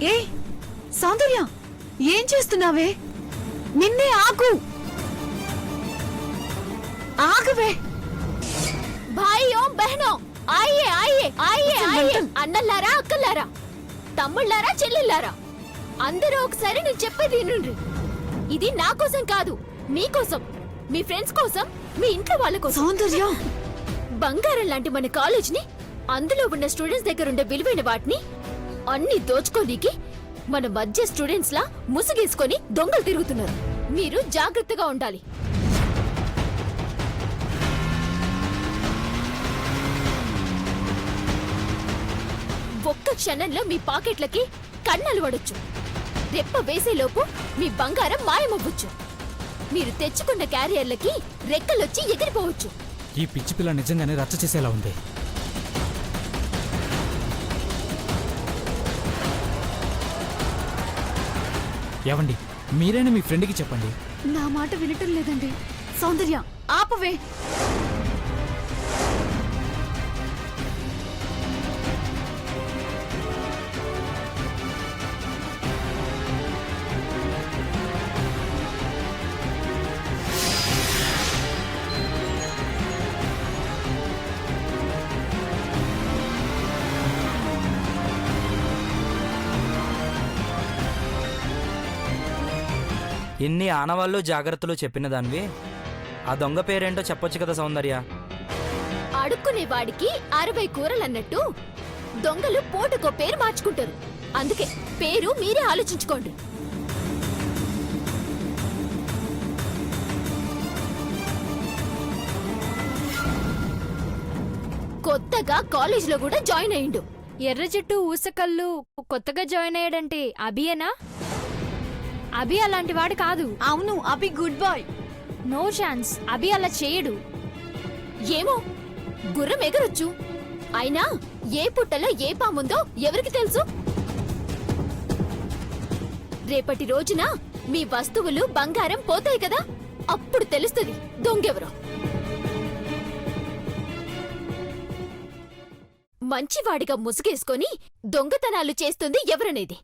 ఏ సౌందర్య, ఏం చేస్తున్నావే? నిన్నే ఆగు, ఆగవే. భాయ్యో బహనో, ఆయే ఆయే ఆయే ఆయే, అన్నల్లారా అక్కల్లారా, తమ్ముళ్ళారా చెల్లెల్లారా, అందరూ ఒకసారి నేను చెప్పేది వినండి. ఇది నా కోసం కాదు, మీకోసం, మీ ఫ్రెండ్స్ కోసం, మీ ఇంట్లో వాళ్ళ కోసం. సౌందర్య, బంగారం లాంటి మన కాలేజ్ ని, అందులో ఉన్న స్టూడెంట్స్ దగ్గర ఉండే విలువైన వాటిని అన్ని దోచుకోనీకి మన మధ్య స్టూడెంట్స్ లా ముసుగేసుకొని దొంగలు తిరుగుతున్నారు. మీరు జాగ్రత్తగా ఉండాలి. ఒక్క క్షణంలో మీ పాకెట్లకి కన్నలు పడొచ్చు. రెప్ప వేసేలోపు మీ బంగారం మాయమవ్వచ్చు. మీరు తెచ్చుకున్న క్యారియర్లకి రెక్కలొచ్చి ఎగిరిపోవచ్చు. ఈ పిచ్చి పిల్ల నిజంగానే రచ్చ చేసేలా ఉంది. ఏవండి, మీరైనా మీ ఫ్రెండ్కి చెప్పండి. నా మాట వినటం లేదండి. సౌందర్య, ఆపవే. ఎన్ని ఆనవాళ్ళు జాగ్రత్తలు చెప్పిన దానివి, ఆ దొంగ పేరేంటో చెప్పొచ్చు కదా సౌందర్య. అడుక్కునేవాడికి 60 కూరలన్నట్టు దొంగలు పూటకో పేరు మార్చుకుంటారు. అందుకే పేరు మీరే ఆలోచించుకోండి. కొత్తగా కాలేజీలో కూడా జాయిన్ అయ్యిండు. ఎర్ర జుట్టు ఊసకళ్ళు కొత్తగా జాయిన్ అయ్యాడంటే అభియేనా? అభి అలాంటి వాడు కాదు. అవును, అభి గుడ్ బాయ్. నో ఛాన్స్, అభి అలా చేయడు. ఏమో, గుర్రం ఎగరొచ్చు. అయినా ఏ పుట్టలో ఏ పాముందో ఎవరికి తెలుసు? రేపటి రోజున మీ వస్తువులు బంగారం పోతాయి కదా, అప్పుడు తెలుస్తుంది దొంగెవరో. మంచివాడిగా ముసుగేసుకొని దొంగతనాలు చేస్తుంది ఎవరనేది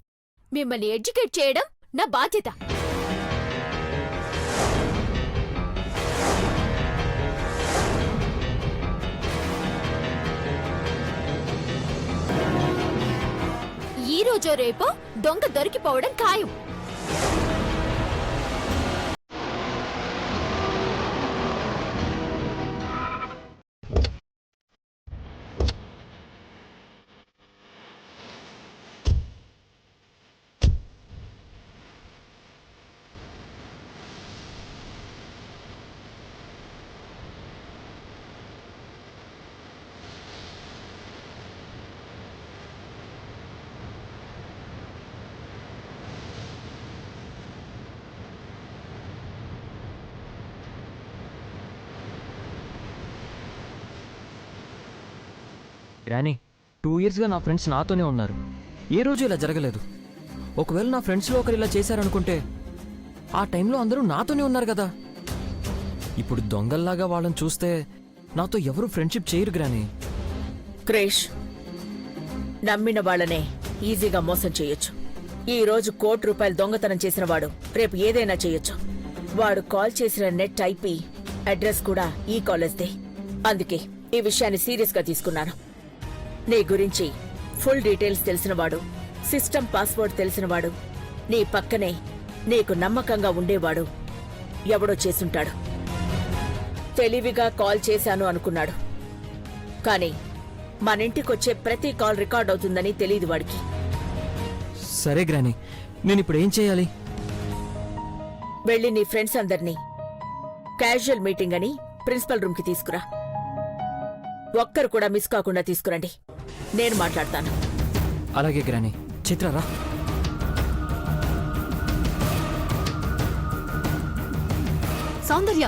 మిమ్మల్ని ఎడ్యుకేట్ చేయడం నా బాధ్యత. ఈ రోజో రేపో దొంగ దొరికిపోవడం ఖాయం. గ్రానీ, 2 ఇయర్స్గా నా ఫ్రెండ్స్ నాతోనే ఉన్నారు. ఏ రోజు ఇలా జరగలేదు. ఒకవేళ నా ఫ్రెండ్స్లో ఒకరు ఇలా చేశారనుకుంటే ఆ టైంలో అందరూ నాతోనే ఉన్నారు కదా. ఇప్పుడు దొంగల్లాగా వాళ్ళని చూస్తే నాతో ఎవరు ఫ్రెండ్షిప్ చేయరు గ్రానీ. క్రేష్, నమ్మిన వాళ్ళనే ఈజీగా మోసం చేయొచ్చు. ఈ రోజు ₹1,00,00,000 దొంగతనం చేసిన వాడు రేపు ఏదైనా చేయొచ్చు. వాడు కాల్ చేసిన నెట్ ఐపీ అడ్రస్ కూడా ఈ కాలేజ్దే. అందుకే ఈ విషయాన్ని సీరియస్గా తీసుకున్నాను. నీ గురించి ఫుల్ డీటెయిల్స్ తెలిసినవాడు, సిస్టమ్ పాస్వర్డ్ తెలిసినవాడు, నీ పక్కనే నీకు నమ్మకంగా ఉండేవాడు ఎవడో చేసుంటాడు. తెలివిగా కాల్ చేశాను అనుకున్నాడు, కానీ మనింటికొచ్చే ప్రతి కాల్ రికార్డ్ అవుతుందని తెలీదు వాడికి. సరే గ్రానీ, నేనిప్పుడు ఏం చేయాలి? వెళ్ళి నీ ఫ్రెండ్స్ అందర్నీ క్యాజువల్ మీటింగ్ అని ప్రిన్సిపల్ రూమ్కి తీసుకురా. ఒక్కరు కూడా మిస్ కాకుండా తీసుకురండి. నేను మాట్లాడతాను. అలాగే గ్రానీ. చిత్రరా. సౌందర్య,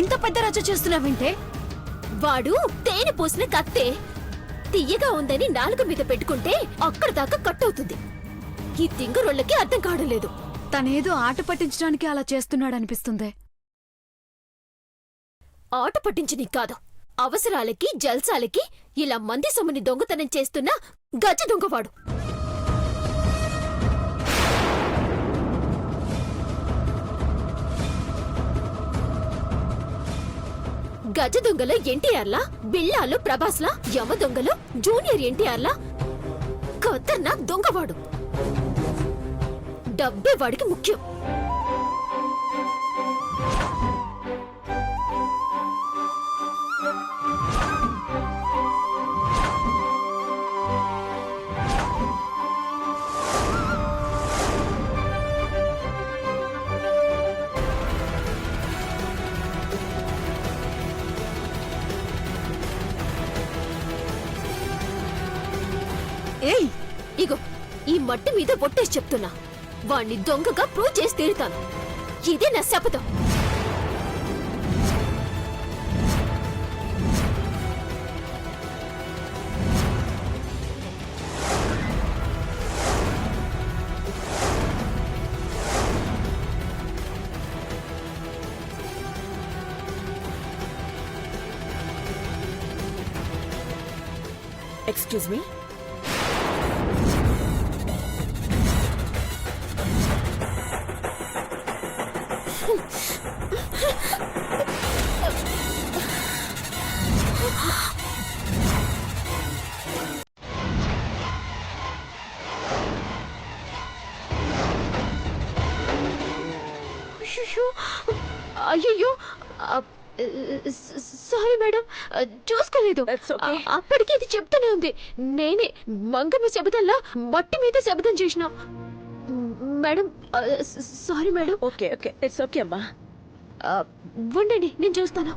ఇంత పెద్ద రచ్చ చేస్తున్నావంటే? వాడు తేనె పూసిన కత్తే. తియ్యగా ఉందని నాలుగు మీద పెట్టుకుంటే అక్కడ దాకా కట్ అవుతుంది. ఈ తింగరోళ్ళకి అర్థం కావడం లేదు. తనేదో ఆట పట్టించడానికి అలా చేస్తున్నాడనిపిస్తుంది. ఆట పట్టించని కాదు, అవసరాలకి జల్సాలకి ఇలా మంది సొమ్ముని దొంగతనం చేస్తున్న గజ దొంగవాడు. గజ దొంగలో ఎన్టీఆర్లా, బిల్లాలు ప్రభాస్లా, యమ దొంగలో జూనియర్ ఎన్టీఆర్లా, ఖతర్నాక్ దొంగవాడు. డబ్బే వాడికి ముఖ్యం. ఏయ్ ఇగో ఈ మట్టి మీద పొట్టేసి చెప్తున్నా, వాణ్ణి దొంగగా ప్రూవ్ చేసి తీరుతాను. ఇదే నా శపథం. Excuse me. అయ్యో సారీ మేడం, చూసుకోలేదు. That's okay. అప్పటికి ఇది చెప్తూనే ఉంది. నేనే మంగమ్మ శబదంలా మట్టి మీద శబదం చేసిన. Madam sorry madam. Okay okay, it's okay అమ్మా. ఉండండి, నేను చూస్తాను.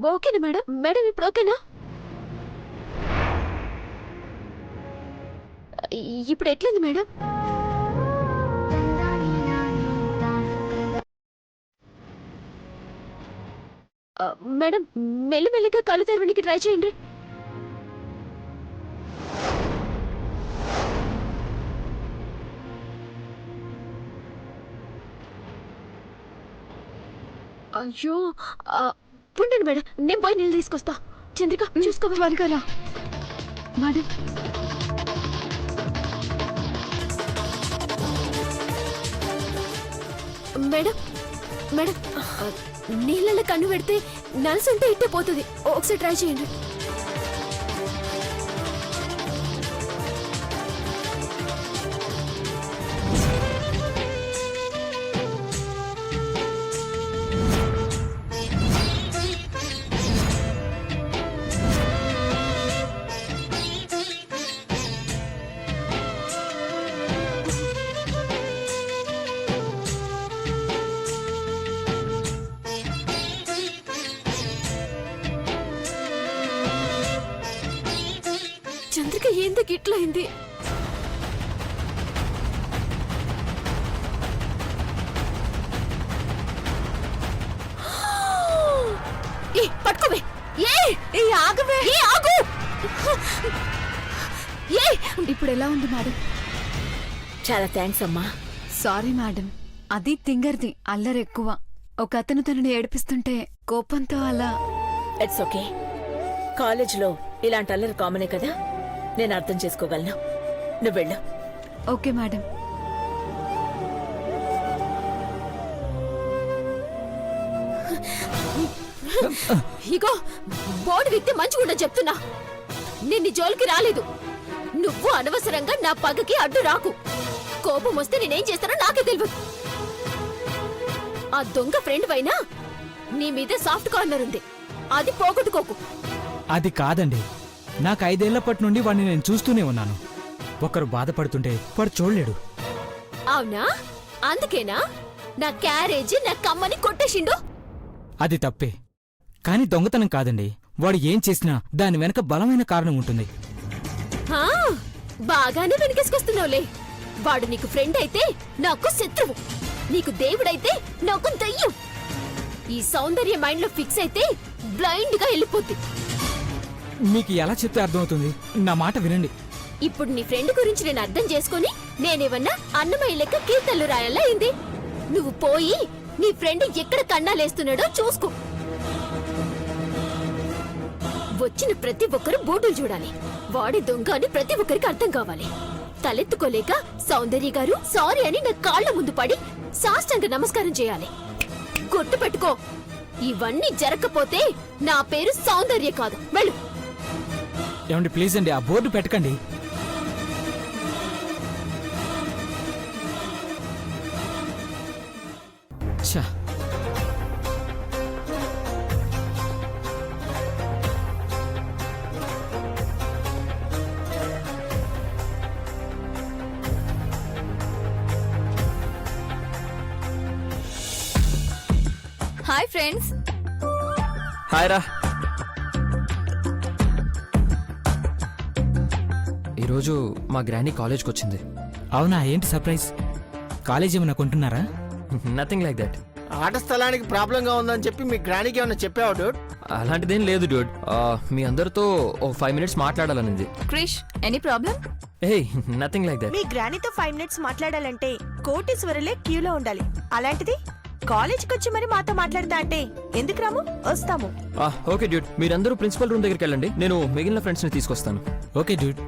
ఓకేనా మేడం? మేడం ఇప్పుడు ఓకేనా? ఇప్పుడు ఎట్లుంది మేడం? మేడం మెల్లిమెల్లిగా కళ్ళు తెరవడానికి ట్రై చేయండి. అయ్యో ఉండండి మేడం, నేను పోయి నీళ్ళు తీసుకొస్తా. చంద్రిక చూసుకో. త్వరగా రా మేడం. మేడం మేడం నీళ్ళలో కన్ను పెడితే నలుసుంటే ఇట్టే పోతుంది. ఒకసారి ట్రై చేయండి. చంద్రిక ఎందుకు ఇట్లా అయింది? పట్టుకోవే. ఆగవే. ఆగు. ఇప్పుడు ఎలా ఉంది మేడం? చాలా థ్యాంక్స్ అమ్మా. సారీ మేడం, అది తింగర్ది, అల్లరి ఎక్కువ. ఒక అతను తనని ఏడిపిస్తుంటే కోపంతో అలా. It's okay. కాలేజ్లో ఇలాంటి అల్లరి కామనే కదా, నేను అర్థం చేసుకోగలను. నువ్వు వెళ్ళు. Okay madam. ఇగో బోర్డు విత్తే మంచిగుండా చెప్తున్నా. నిన్ను జోలికి రాలేదు. నువ్వు అనవసరంగా నా పగకి అడ్డు రాకు. కోపం వస్తే నేనేం చేస్తానో నాకే తెలియదు. ఆ దొంగ ఫ్రెండ్ అయినా నీ మీద సాఫ్ట్ కార్నర్ ఉంది, అది పోగొట్టుకోకు. అది కాదండి, నాకు 5 ఏళ్లప్పటి నుండి వాడిని నేను చూస్తూనే ఉన్నాను. ఒకరు బాధపడుతుంటే వాడు చూడలేడు. అవునా? అందుకేనా నా క్యారేజీ నా కమ్మని కొట్టేసిండు? అది తప్పే, కానీ దొంగతనం కాదండి. వాడు ఏం చేసినా దాని వెనక బలమైన కారణం ఉంటుంది. ఆ, బాగానే వెనకేసుకొస్తున్నావులే. వాడు నీకు ఫ్రెండ్ అయితే నాకు శత్రువు, నీకు దేవుడైతే నాకు దయ్యం. ఈ సౌందర్య మైండ్ లో ఫిక్స్ అయితే బ్లైండ్ గా వెళ్ళిపోద్ది. మీకు ఎలా చెప్తే అర్థమవుతుంది? నా మాట వినండి. ఇప్పుడు నీ ఫ్రెండ్ గురించి నేను అర్థం చేసుకొని నేనేమన్నా అన్నమయ్య లెక్క కీర్తనలు రాయాలా అయింది. నువ్వు పోయి నీ ఫ్రెండ్ ఎక్కడ కన్నాలేస్తున్నాడో చూసుకో. వచ్చిన ప్రతి ఒక్కరు బోటులు చూడాలి. వాడి దొంగ అని ప్రతి ఒక్కరికి అర్థం కావాలి. తలెత్తుకోలేక సౌందర్య గారు సారీ అని నా కాళ్ల ముందు పడి సాష్టాంగ నమస్కారం చేయాలి. గుర్తు పెట్టుకో, ఇవన్నీ జరగకపోతే నా పేరు సౌందర్య కాదు. వెళ్ళు. ఏమండి ప్లీజ్ అండి ఆ బోర్డు పెట్టకండి. ఛా, హాయ్ ఫ్రెండ్స్. హాయ్ రా. ఈరోజు మా గ్రానీ కాలేజ్కి వచ్చింది. అవునా, ఏంటి సర్ప్రైజ్? కాలేజ్ ఏమైనా కొంటున్నారా? Nothing like that. ఆట స్థలానికి ప్రాబ్లంగా ఉందని చెప్పి మీ గ్రానీకి ఏమైనా చెప్పావా డూడ్? అలాంటిదేం లేదు డ్యూడ్. మీ అందరితో ఒక 5 minutes మాట్లాడాలనింది. Krish, any problem? ఏ నథింగ్ లైక్ దట్. మీ గ్రానీతో 5 minutes మాట్లాడాలంటే కోటీశ్వరులే క్యూలో ఉండాలి. అలాంటిది కాలేజ్కి వచ్చి మరి మాతో మాట్లాడతా అంటే ఎందుకు రాము? వస్తాము. ఓకే డ్యూడ్, మీరందరూ ప్రిన్సిపల్ రూమ్ దగ్గరికి వెళ్ళండి. నేను మిగిలిన ఫ్రెండ్స్ని తీసుకొస్తాను. Okay dude.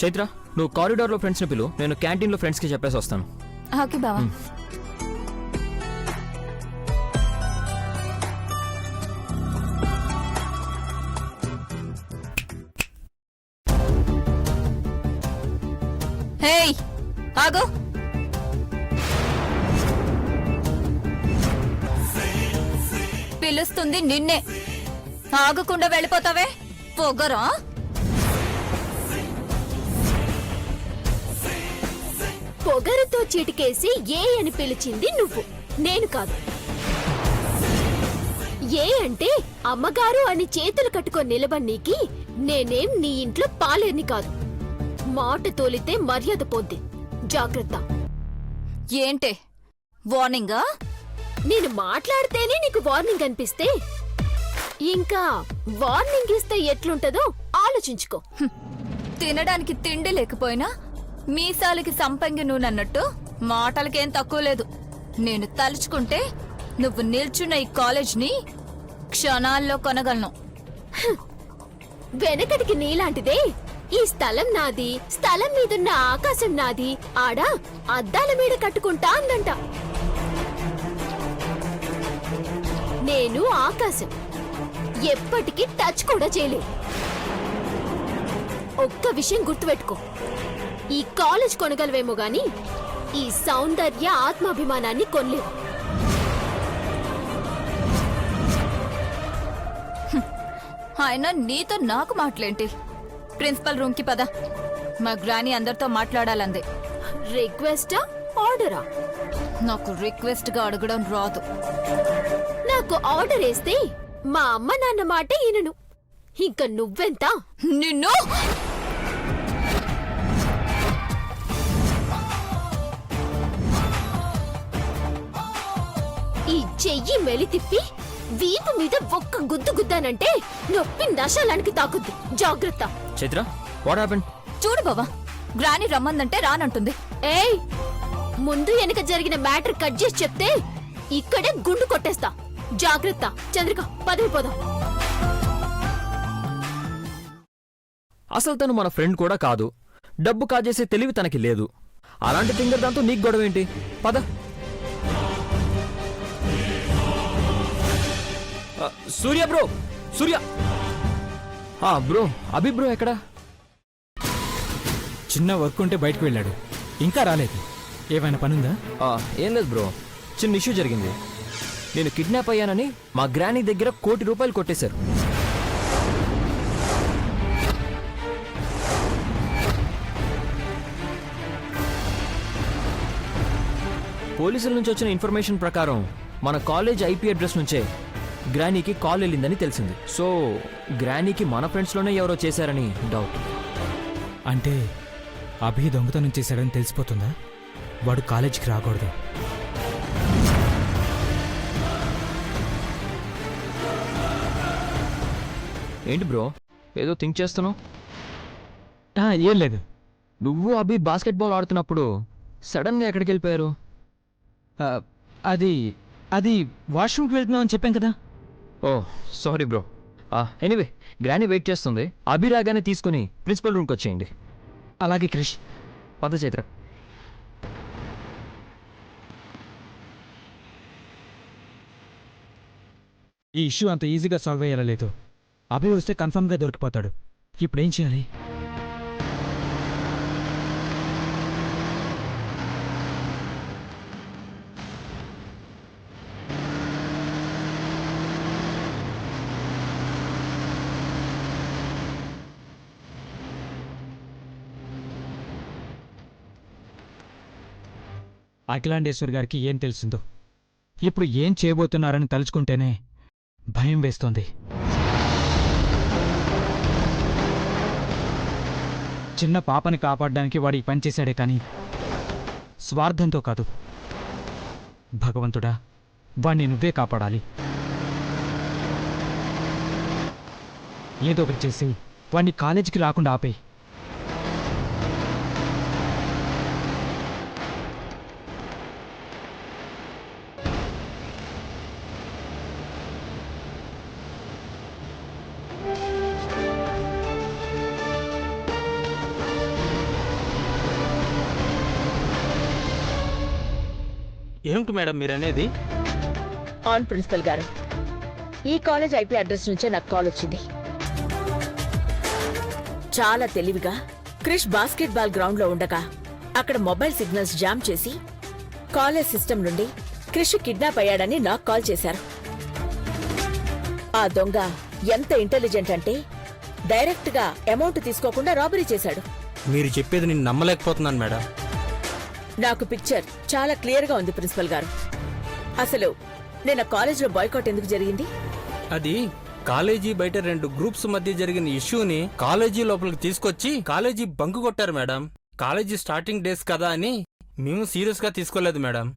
చైత్ర, నువ్వు కారిడార్లో ఫ్రెండ్స్ని పిలు, నేను క్యాంటీన్లో ఫ్రెండ్స్కి చెప్పేసి వస్తాను. ఓకే బావా. హేయ్, ఆగు. పిలుస్తుంది నిన్నే. ఆగకుండా వెళ్ళిపోతావే, పొగరా? పొగరుతో చిటికేసి ఏ అని పిలిచింది నువ్వు, నేను కాదు. ఏ అంటే అమ్మగారు అని చేతులు కట్టుకొని నిలబడికి నేనేం నీ ఇంట్లో పాలేని కాదు. మాట తోలితే మర్యాద పోద్ది, జాగ్రత్త. ఏంటే వార్నింగా? నేను మాట్లాడితేనే నీకు వార్నింగ్ అనిపిస్తే ఇంకా వార్నింగ్ ఇస్తే ఎట్లుంటదో ఆలోచించుకో. తినడానికి తిండి లేకపోయినా మీసాలకి సంపంగి నూనన్నట్టు మాటలకేం తక్కువ లేదు. నేను తలుచుకుంటే నువ్వు నిల్చున్న ఈ కాలేజ్ని క్షణాల్లో కొనగలను. వెనకటికి నీలాంటిదే ఈ స్థలం నాది, స్థలం మీదున్న ఆకాశం నాది, ఆడ అద్దాల మీద కట్టుకుంటా అందంట. నేను ఆకాశం ఎప్పటికీ టచ్ కూడా చేయలేదు. ఒక్క విషయం గుర్తుపెట్టుకో, ఈ కాలేజ్ కొనగలవేమో గాని ఈ సౌందర్య ఆత్మాభిమానాన్ని కొనలేవు. ఆయన నీతో నాకు మాటలేంటి? ప్రిన్సిపల్ రూమ్ కి పద, మా గ్రాని అందరితో మాట్లాడాలందే. రిక్వెస్టా ఆర్డరా? నాకు రిక్వెస్ట్ గా అడగడం రాదు. నాకు ఆర్డర్ వేస్తే మా అమ్మ నాన్న మాట వినను. ఇంక నువ్వెంత? నిన్ను ఈ చెయ్యి మెలి తిప్పి వీపు మీద ఒక్క గుద్దు గుద్దానంటే నొప్పి నశాలానికి తాకుద్ది, జాగ్రత్త. Chaitra, what happened? చూడు బావా, గ్రాని రమ్మందంటే రానంటుంది. ఏయ్, ముందు వెనక జరిగిన మ్యాటర్ కట్ చేసి చెప్తే ఇక్కడే గుండు కొట్టేస్తా, జాగ్రత్త. చంద్రిక, పదవిపోదాం. అసలు తను మన ఫ్రెండ్ కూడా కాదు. డబ్బు కాజేసే తెలివి తనకి లేదు. అలాంటి తింగర్ దాంతో నీకు గొడవ ఏంటి? పద. సూర్య బ్రో, సూర్య. బ్రో, అభి బ్రో ఎక్కడా? చిన్న వర్క్ ఉంటే బయటకు వెళ్ళాడు, ఇంకా రాలేదు. ఏమైనా పనుందా? ఏం లేదు బ్రో, చిన్న ఇష్యూ జరిగింది. నేను కిడ్నాప్ అయ్యానని మా గ్రానీ దగ్గర ₹1 కోటి కొట్టేశారు. పోలీసుల నుంచి వచ్చిన ఇన్ఫర్మేషన్ ప్రకారం మన కాలేజ్ ఐపీ అడ్రస్ నుంచే గ్రానీకి కాల్ వెళ్ళిందని తెలిసింది. సో గ్రానీకి మన ఫ్రెండ్స్లోనే ఎవరో చేశారని డౌట్. అంటే అభి దొంగతనం చేశాడని తెలిసిపోతుందా? వాడు కాలేజీకి రాకూడదు. ఏంటి బ్రో ఏదో థింక్ చేస్తున్నావు? ఏం లేదు. నువ్వు అభి బాస్కెట్బాల్ ఆడుతున్నప్పుడు సడన్గా ఎక్కడికి వెళ్ళిపోయారు? ఆ, అది అది వాష్రూమ్కి వెళ్తున్నామని చెప్పాం కదా. Oh sorry bro. Anyway granny wait చేస్తుంది. అభి రాగానే తీసుకుని ప్రిన్సిపల్ రూమ్కి వచ్చేయండి. అలాగే క్రిష్. పద చైత్ర. ఈ ఇష్యూ అంత ఈజీగా సాల్వ్ అయ్యేలా అభి వస్తే కన్ఫర్మ్గా దొరికిపోతాడు. ఇప్పుడు ఏం చేయాలి? అఖిలాండేశ్వర్ గారికి ఏం తెలిసిందో, ఇప్పుడు ఏం చేయబోతున్నారని తలుచుకుంటేనే భయం వేస్తోంది. చిన్న పాపని కాపాడడానికి వాడు ఈ పని చేశాడే కానీ స్వార్థంతో కాదు. భగవంతుడా, వాణ్ణి నువ్వే కాపాడాలి. ఏదో ఒకటి చేసి వాణ్ణి కాలేజీకి రాకుండా ఆపేయి. ఏమిటి మేడం మీరనేది? ఆన్ ప్రిన్సిపల్ గారు, ఈ కాలేజ్ ఐపీ అడ్రస్ నుంచే నాకు కాల్ వచ్చింది. చాలా తెలివిగా క్రిష్ బాస్కెట్బాల్ గ్రౌండ్ లో ఉండగా అక్కడ మొబైల్ సిగ్నల్స్ జామ్ చేసి కాలేజ్ సిస్టమ్ నుండి క్రిష్ కిడ్నాప్ అయ్యాడని నాకు కాల్ చేశారు. ఆ దొంగ ఎంత ఇంటెలిజెంట్ అంటే డైరెక్ట్ గా అమౌంట్ తీసుకోకుండా రాబరీ చేశాడు. మీరు చెప్పేది నేను నమ్మలేకపోతున్నాను మేడం. నాకు పిక్చర్ చాలా క్లియర్ గా ఉంది ప్రిన్సిపల్ గారు. అసలు నేను కాలేజీలో బాయ్కాట్ ఎందుకు జరిగింది? అది కాలేజీ బయట 2 గ్రూప్స్ మధ్య జరిగిన ఇష్యూని కాలేజీ లోపలికి తీసుకొచ్చి కాలేజీ బంకు కొట్టారు మేడం. కాలేజీ స్టార్టింగ్ డేస్ కదా అని మేము సీరియస్ గా తీసుకోలేదు మేడం.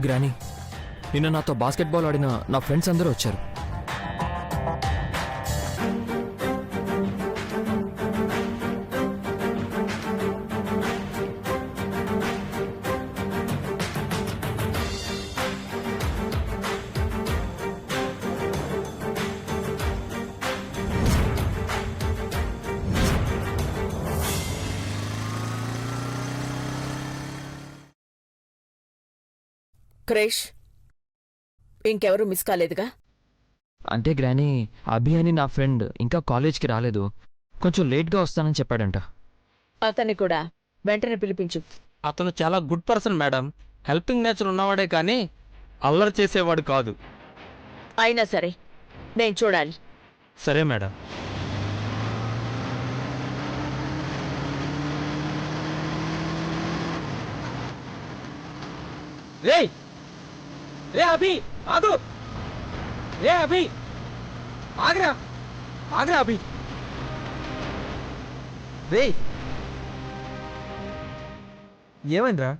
గ్రానీ, నిన్న నాతో బాస్కెట్బాల్ ఆడిన నా ఫ్రెండ్స్ అందరూ వచ్చారు. క్రిష్, ఇంకెవరూ మిస్ కాలేదుగా? అంటే గ్రానీ, అభి అని నా ఫ్రెండ్ ఇంకా కాలేజ్కి రాలేదు, కొంచెం లేట్గా వస్తానని చెప్పాడంట. అతన్ని కూడా వెంటనే పిలిపించు. అతను చాలా good person madam. Helping nature ఉన్నవాడే కానీ అల్లరి చేసేవాడు కాదు. అయినా సరే నేను చూడాలి. సరే మేడం. రేయ్ రే అభి, ఆగు! రే అభి, ఆగ్రా ఆగ్రా అభి. రే ఏమైందిరా?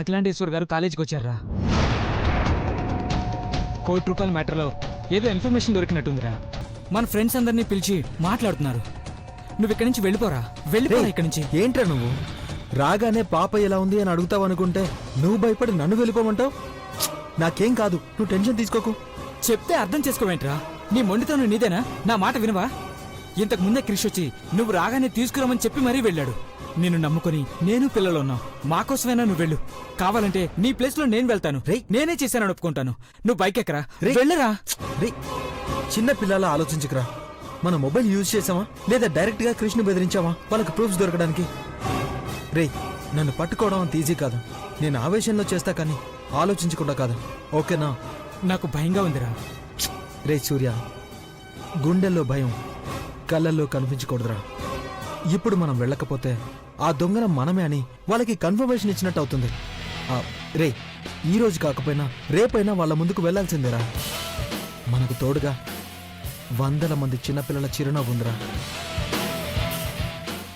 అఖిలాండేశ్వర్ గారు కాలేజీకి వచ్చారా? ₹1,00,00,000 మ్యాటర్లో ఏదో ఇన్ఫర్మేషన్ దొరికినట్టుందిరా. మన ఫ్రెండ్స్ అందరినీ పిలిచి మాట్లాడుతున్నారు. నువ్వు ఇక్కడి నుంచి వెళ్ళిపోరా, వెళ్ళిపోరా ఇక్కడి నుంచి. ఏంట్రా నువ్వు? రాగానే పాప ఎలా ఉంది అని అడుగుతావు అనుకుంటే నువ్వు భయపడి నన్ను వెళ్ళిపోమంటావు? నాకేం కాదు, నువ్వు టెన్షన్ తీసుకోకు. చెప్తే అర్థం చేసుకోవేంట్రా? నీ మొండితనం నీదేనా? నా మాట వినవా? ఇంతకు ముందే క్రిష్ వచ్చి నువ్వు రాగానే తీసుకురామని చెప్పి మరీ వెళ్ళాడు. నిన్ను నమ్ముకొని నేను పిల్లలు ఉన్నాం. మాకోసమైనా నువ్వు వెళ్ళు. కావాలంటే నీ ప్లేస్ లో నేను వెళ్తాను. నేనే చేశానని ఒప్పుకుంటాను. నువ్వు బైక్ ఎక్కరా, వెళ్ళరా. రే, చిన్న పిల్లల ఆలోచించుకురా. మన మొబైల్ యూజ్ చేసావా లేదా డైరెక్ట్ గా క్రిష్ను బెదిరించావా వాళ్ళకి ప్రూఫ్స్ దొరకడానికి? రే, నన్ను పట్టుకోవడం అంత ఈజీ కాదు. నేను ఆవేశంలో చేస్తా కానీ ఆలోచించకుండా కాదు, ఓకేనా? నాకు భయంగా ఉందిరా. రే సూర్య, గుండెల్లో భయం కళ్ళల్లో కనిపించకూడదురా. ఇప్పుడు మనం వెళ్ళకపోతే ఆ దొంగన మనమే అని వాళ్ళకి కన్ఫర్మేషన్ ఇచ్చినట్టు అవుతుంది. రే, ఈ రోజు కాకపోయినా రేపైనా వాళ్ళ ముందుకు వెళ్లాల్సిందేరా. మనకు తోడుగా వందల మంది చిన్నపిల్లల చిరునవ్వు ఉందిరా.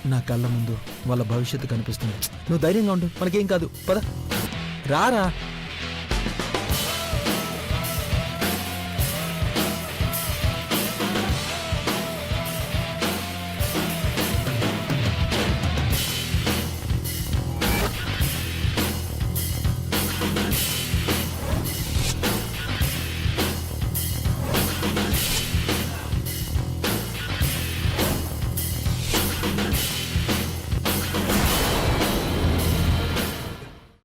నా కళ్ళ ముందు వాళ్ళ భవిష్యత్తు కనిపిస్తుంది. నువ్వు ధైర్యంగా ఉండు, మనకేం కాదు. పద రారా.